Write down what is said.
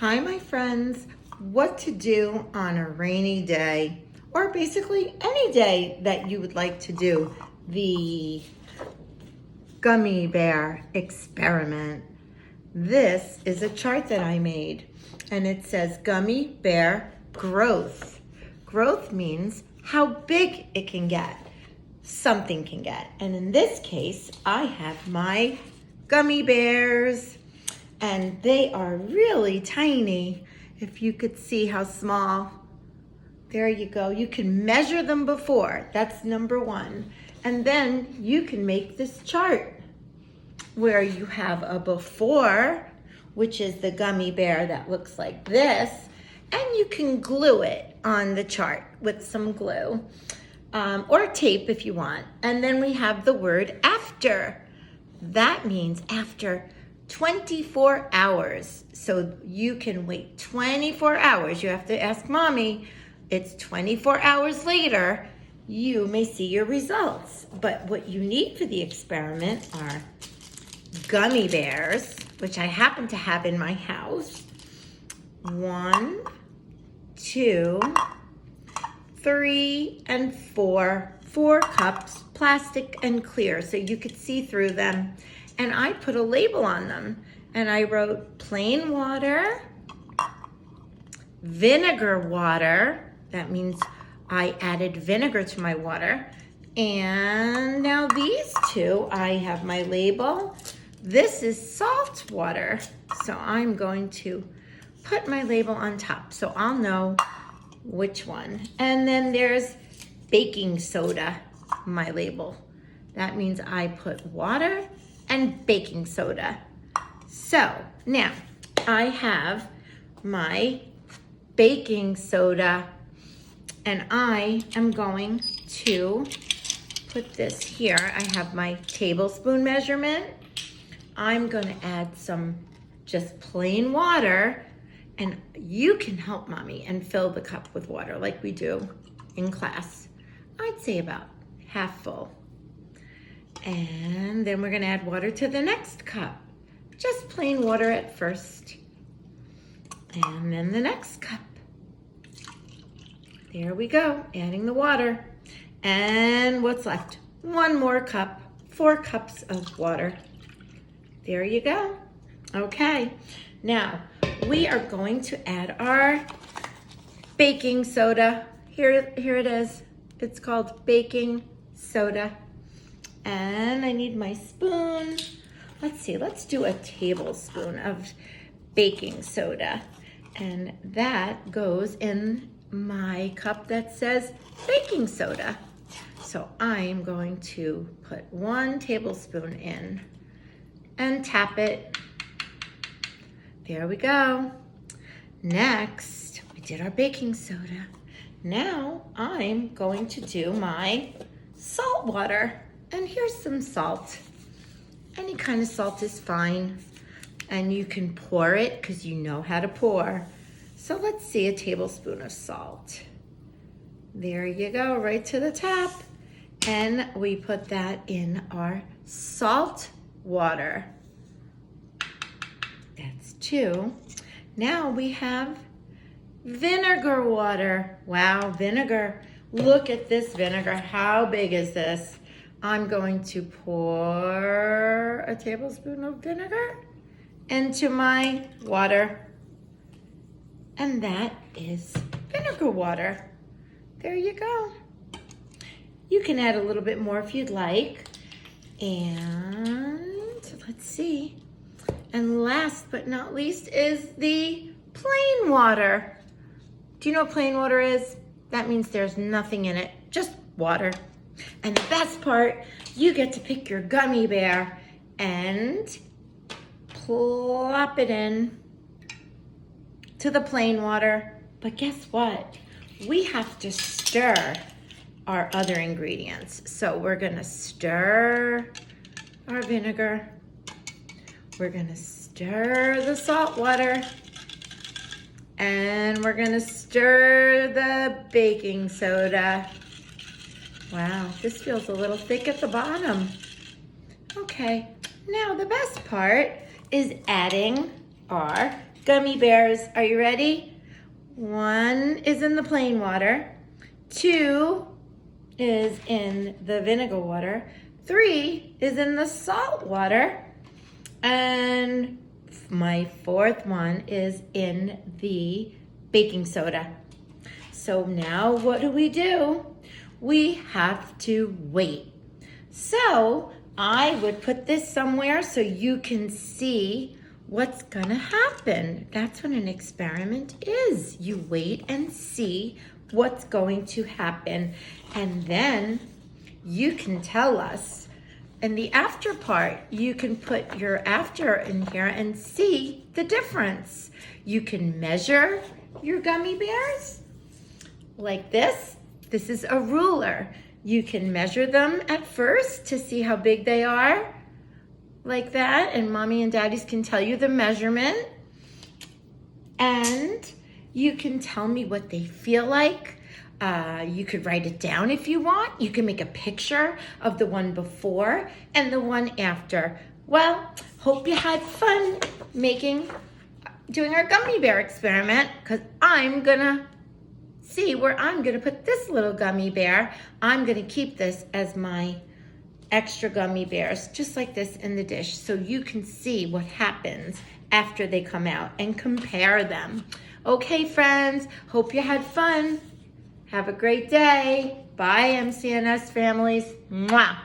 Hi, my friends. What to do on a rainy day, or basically any day that you would like to do the gummy bear experiment. This is a chart that I made, and it says gummy bear growth. Growth means how big it can get, something can get. And in this case, I have my gummy bears, and they are really tiny. If you could see how small. There you go. You can measure them before. That's number one. And then you can make this chart where you have a before, which is the gummy bear that looks like this, and you can glue it on the chart with some glue or tape if you want. And then we have the word after. That means after 24 hours. So you can wait 24 hours. You have to ask mommy. It's 24 hours later, you may see your results. But what you need for the experiment are gummy bears, which I happen to have in my house. 1, 2, 3, and 4. 4 cups, plastic and clear, so you could see through them. And I put a label on them, and I wrote plain water, vinegar water. That means I added vinegar to my water. And now these two, I have my label. This is salt water. So I'm going to put my label on top so I'll know which one. And then there's baking soda, my label. That means I put water and baking soda. So now I have my baking soda, and I am going to put this here. I have my tablespoon measurement. I'm gonna add some just plain water, and you can help mommy and fill the cup with water like we do in class. I'd say about half full. And then we're gonna add water to the next cup. Just plain water at first. And then the next cup. There we go, adding the water. And what's left? 1 more cup, 4 cups of water. There you go. Okay, now we are going to add our baking soda. Here it is. It's called baking soda. And I need my spoon. Let's see, let's do a tablespoon of baking soda. And that goes in my cup that says baking soda. So I'm going to put 1 tablespoon in and tap it. There we go. Next, we did our baking soda. Now I'm going to do my salt water. And here's some salt. Any kind of salt is fine. And you can pour it because you know how to pour. So let's see, a tablespoon of salt. There you go, right to the top. And we put that in our salt water. That's 2. Now we have vinegar water. Wow, vinegar. Look at this vinegar. How big is this? I'm going to pour a tablespoon of vinegar into my water. And that is vinegar water. There you go. You can add a little bit more if you'd like. And let's see. And last but not least is the plain water. Do you know what plain water is? That means there's nothing in it, just water. And the best part, you get to pick your gummy bear and plop it in to the plain water. But guess what? We have to stir our other ingredients. So we're gonna stir our vinegar. We're gonna stir the salt water. And we're gonna stir the baking soda. Wow, this feels a little thick at the bottom. Okay, now the best part is adding our gummy bears. Are you ready? 1 is in the plain water. 2 is in the vinegar water. 3 is in the salt water. And my 4th one is in the baking soda. So now what do? We have to wait. So I would put this somewhere so you can see what's gonna happen. That's what an experiment is. You wait and see what's going to happen. And then you can tell us. In the after part, you can put your after in here and see the difference. You can measure your gummy bears like this. This is a ruler. You can measure them at first to see how big they are, like that, and mommy and daddies can tell you the measurement. And you can tell me what they feel like. You could write it down if you want. You can make a picture of the one before and the one after. Well, hope you had fun doing our gummy bear experiment, because I'm gonna see where I'm gonna put this little gummy bear. I'm gonna keep this as my extra gummy bears, just like this in the dish, so you can see what happens after they come out and compare them. Okay, friends, hope you had fun. Have a great day. Bye, MCNS families. Mwah.